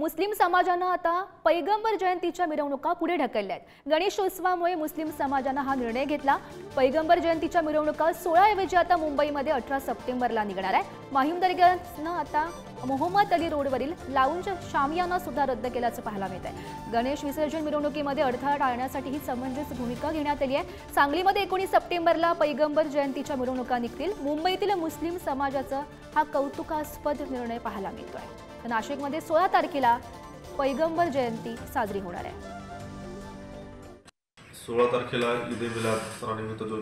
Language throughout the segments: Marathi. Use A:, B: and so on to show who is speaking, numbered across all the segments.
A: मुस्लिम समाजानं आता पैगंबर जयंतीच्या मिरवणुका पुढे ढकलल्या आहेत। गणेशोत्सवामुळे मुस्लिम समाजानं हा निर्णय घेतला। पैगंबर जयंतीच्या मिरवणुका 16 ऐवजी आता मुंबईमध्ये 18 सप्टेंबरला निघणार आहे। माहीम दर्ग्यानं आता मोहम्मद अली रोडवरील लाऊंज शामियाना सुद्धा रद्द केल्याचं पाहायला मिळत आहे। गणेश विसर्जन मिरवणुकीमध्ये अडथळा टाळण्यासाठी ही समंजस भूमिका घेण्यात आली आहे। सांगलीमध्ये 19 सप्टेंबरला पैगंबर जयंतीच्या मिरवणुका निघतील। मुंबईतील मुस्लिम समाजाचा हा कौतुकास्पद निर्णय पाहायला मिळतोय। नाशिकमध्ये 16 तारखेला पैगंबर जयंती साजरी होणार आहे।
B: 16 तारखेला ईद मिलाद सणानिमित्त जो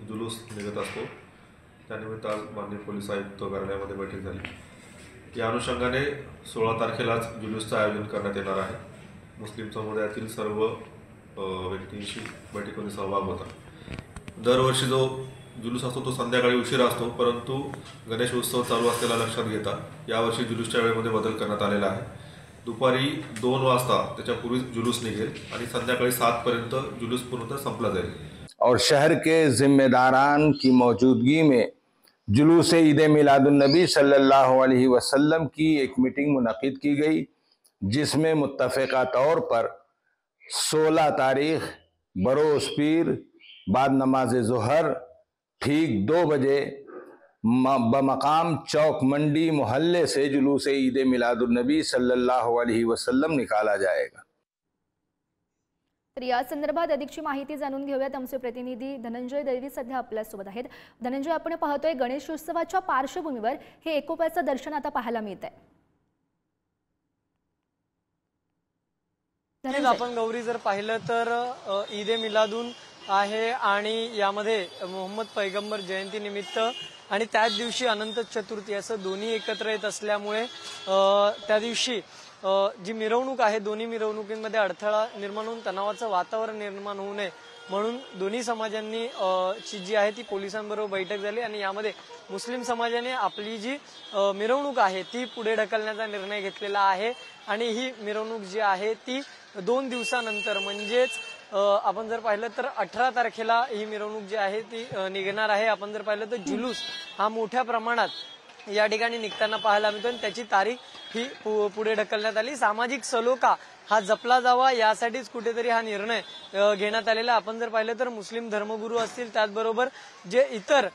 B: जुलूस निघत असतो त्यानिमित्त आज माननीय पोलीस आयुक्त कार्यालयामध्ये बैठक झाली। या अनुषंगाने 16 तारखेलाच जुलूसचं आयोजन करण्यात येणार आहे। मुस्लिम समुदायातील सर्व व्यक्तींशी बैठकीमध्ये सहभाग होता। दरवर्षी जो जुलूस असतो तो संध्याकाळी उशिरा असतो, परंतु गणेश उत्सव चालू असलेला लक्षात घेता यावर्षी जुलूसच्या वेळेमध्ये बदल करण्यात आलेला आहे। दुपारी 2 वाजता त्याच्यापूर्वी जुलूस निघेल आणि संध्याकाळी 7 पर्यंत जुलूस पूर्णतः संपला जाईल।
C: और शहर के जिम्मेदारान की मौजूदगी में जुलूस ईद मिलादुन्नबी सल्लल्लाहु अलैहि वसल्लम की एक मीटिंग मुनक़िद की गई, जिसमें मुत्तफ़िक़ा तौर पर 16 तारीख बरोज़ पीर बाद नमाज ज़ुहर ठीक 2 बजे बमकाम चौक मंडी मोहल्ले से जुलूस ईद मिलादुन्नबी सल्लल्लाहु अलैहि वसल्लम निकाला जाएगा।
A: तर या संदर्भात अधिकची माहिती जाणून घेऊयात। आमचे प्रतिनिधी धनंजय दैवी सध्या आपल्या सोबत आहेत। धनंजय, आपण पाहतोय गणेशोत्सवाच्या पार्श्वभूमीवर हे एकोप्याचं दर्शन आता पाहायला मिळत आहे।
D: आपण गौरी जर पाहिलं तर ईद मिलादुन आहे आणि यामध्ये मोहम्मद पैगंबर जयंती निमित्त आणि त्याच दिवशी अनंत चतुर्थी असं दोन्ही एकत्र येत असल्यामुळे त्या दिवशी जी मिरवणूक आहे दोन्ही मिरवणुकींमध्ये अडथळा निर्माण होऊन तणावाचं वातावरण निर्माण होऊ नये म्हणून दोन्ही समाजांनी जी आहे ती पोलिसांबरोबर बैठक झाली आणि यामध्ये मुस्लिम समाजाने आपली जी मिरवणूक आहे ती पुढे ढकलण्याचा निर्णय घेतलेला आहे आणि ही मिरवणूक जी आहे ती 2 दिवसानंतर म्हणजेच आपण जर पाहिलं तर 18 तारखेला ही मिरवणूक जी आहे ती निघणार आहे। आपण जर पाहिलं तर जुलूस हा मोठ्या प्रमाणात या ठिकाणी निघताना पाहायला मिळतो आणि त्याची तारीख ही पुढे ढकलण्यात आली। सामाजिक सलोखा हा जपला जावा यासाठीच कुठेतरी हा निर्णय घेण्यात आलेला। आपण जर पाहिलं तर मुस्लिम धर्मगुरू असतील त्याचबरोबर जे इतर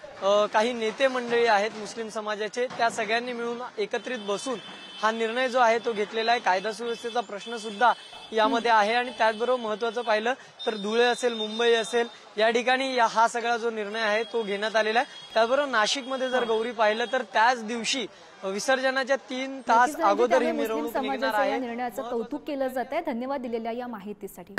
D: काही नेते मंडळी आहेत मुस्लिम समाजाचे त्या सगळ्यांनी मिळून एकत्रित बसून हा निर्णय जो आहे तो घेतलेला आहे। कायदा सुव्यवस्थेचा प्रश्न सुद्धा यामध्ये आहे आणि त्याचबरोबर महत्त्वाचं पाहिलं तर धुळे असेल मुंबई असेल या ठिकाणी हा सगळा जो निर्णय आहे तो घेण्यात आलेला आहे। त्याचबरोबर नाशिकमध्ये जर गौरी पाहिलं तर त्याच दिवशी विसर्जनाच्या 3 तास अगोदर ही मिरवणूक निघणार आहे।
A: निर्णयाचं कौतुक केलं जात आहे। धन्यवाद दिलेल्या या माहितीसाठी।